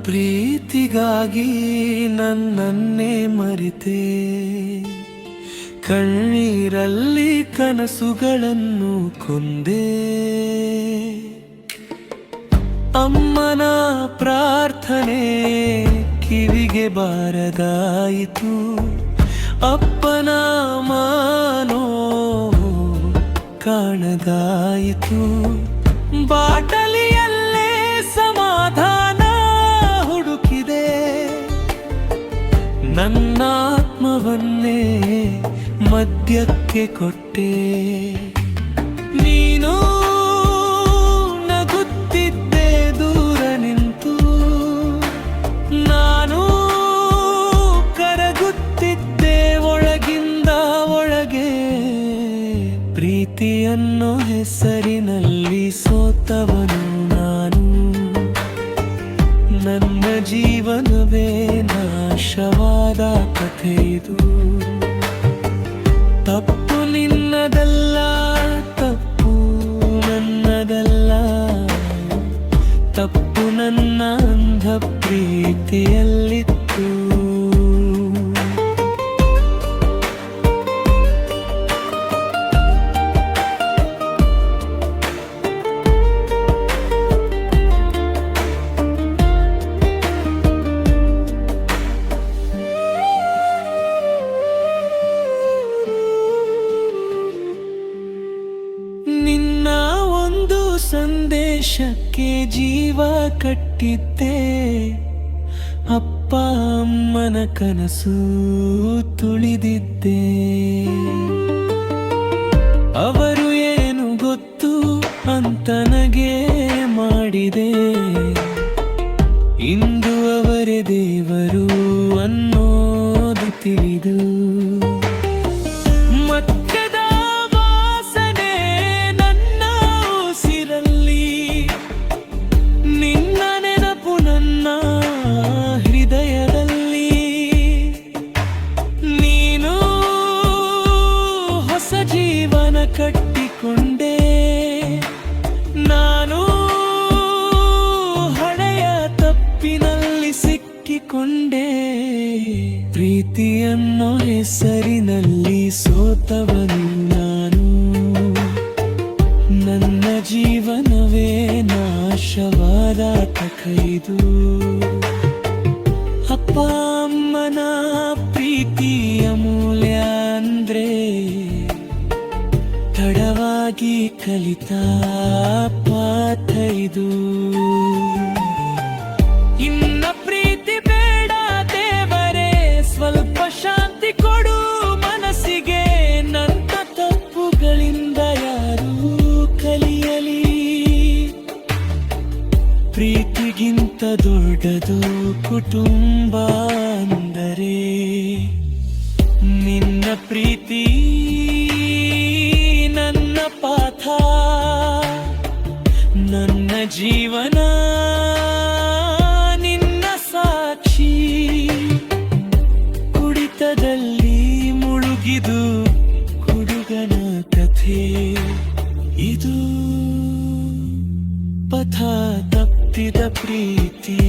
ಪ್ರೀತಿಗಾಗಿ ನನ್ನನ್ನೇ ಮರೆತೆ, ಕಣ್ಣೀರಲ್ಲಿ ಕನಸುಗಳನ್ನು ಕೊಂದೆ. ಅಮ್ಮನ ಪ್ರಾರ್ಥನೆ ಕಿವಿಗೆ ಬಾರದಾಯಿತು, ಅಪ್ಪನ ಮಾನೋ ಕಾಣದಾಯಿತು. ಬಾಟಲಿಯಲ್ಲೇ ಸಮಾಧಾನ ಹುಡುಕಿದೆ, ನನ್ನ ಆತ್ಮವನ್ನೇ ಮದ್ಯಕ್ಕೆ ಕೊಟ್ಟೆ. ನೀನು ನಗುತ್ತಿದ್ದೆ ದೂರ ನಿಂತು, ನಾನು ಕರಗುತ್ತಿದ್ದೆ ಒಳಗಿಂದ ಒಳಗೆ. ಪ್ರೀತಿಯನ್ನೋ ಹೆಸರಿನಲ್ಲಿ ಸೋತವನು ನಾನು, ನನ್ನ ಜೀವನವೇ ನಾಶವಾದ ಕಥೆಯಿದು. ತಪ್ಪು ನಿನ್ನದಲ್ಲ, ತಪ್ಪು ನನ್ನದಲ್ಲ, ತಪ್ಪು ನನ್ನ ಅಂಧ ಪ್ರೀತಿಯಲ್ಲಿತ್ತು. ನಿನ್ನ ಒಂದು ಸಂದೇಶಕ್ಕೆ ಜೀವ ಕಟ್ಟಿದ್ದೆ, ಅಪ್ಪ ಅಮ್ಮನ ಕನಸು ತುಳಿದಿದ್ದೆ. ಅವರು ಏನು ಗೊತ್ತು ಅಂತ ನನಗೆ ಮಾಡಿದೆ, ಇಂದು ಅವರೇ ದೇವರು ಅನ್ನೋದು ತಿಳಿದು. ಜೀವನ ಕಟ್ಟಿಕೊಂಡೆ, ನಾನು ಹಳೆಯ ತಪ್ಪಿನಲ್ಲಿ ಸಿಕ್ಕಿಕೊಂಡೆ. ಪ್ರೀತಿಯನ್ನೋ ಹೆಸರಿನಲ್ಲಿ ಸೋತವನು ನಾನು, ನನ್ನ ಜೀವನವೇ ನಾಶವಾದ ಕಥೆಯಿದು. ಅಪ್ಪ ಅಮ್ಮನ ಪ್ರೀತಿಯ ಮೂಲ್ಯ ಅಂದ್ರೆ ತಡವಾಗಿ ಕಲಿತ ಪಾಠ ಇದು. ಇನ್ನ ಪ್ರೀತಿ ಬೇಡ ದೇವರೇ, ಸ್ವಲ್ಪ ಶಾಂತಿ ಕೊಡು ಮನಸ್ಸಿಗೆ. ನನ್ನ ತಪ್ಪುಗಳಿಂದ ಯಾರೂ ಕಲಿಯಲಿ, ಪ್ರೀತಿಗಿಂತ ದೊಡ್ಡದು ಕುಟುಂಬ ಅಂದರೆ. ನಿನ್ನ ಪ್ರೀತಿ ನನ್ನ ಪಾಠ, ನನ್ನ ಜೀವನ ನಿನ್ನ ಸಾಕ್ಷಿ. ಕುಡಿತದಲ್ಲಿ ಮುಳುಗಿದು ಹುಡುಗನ ಕಥೆ ಇದು, ಪಥ ತಪ್ಪಿದ ಪ್ರೀತಿ.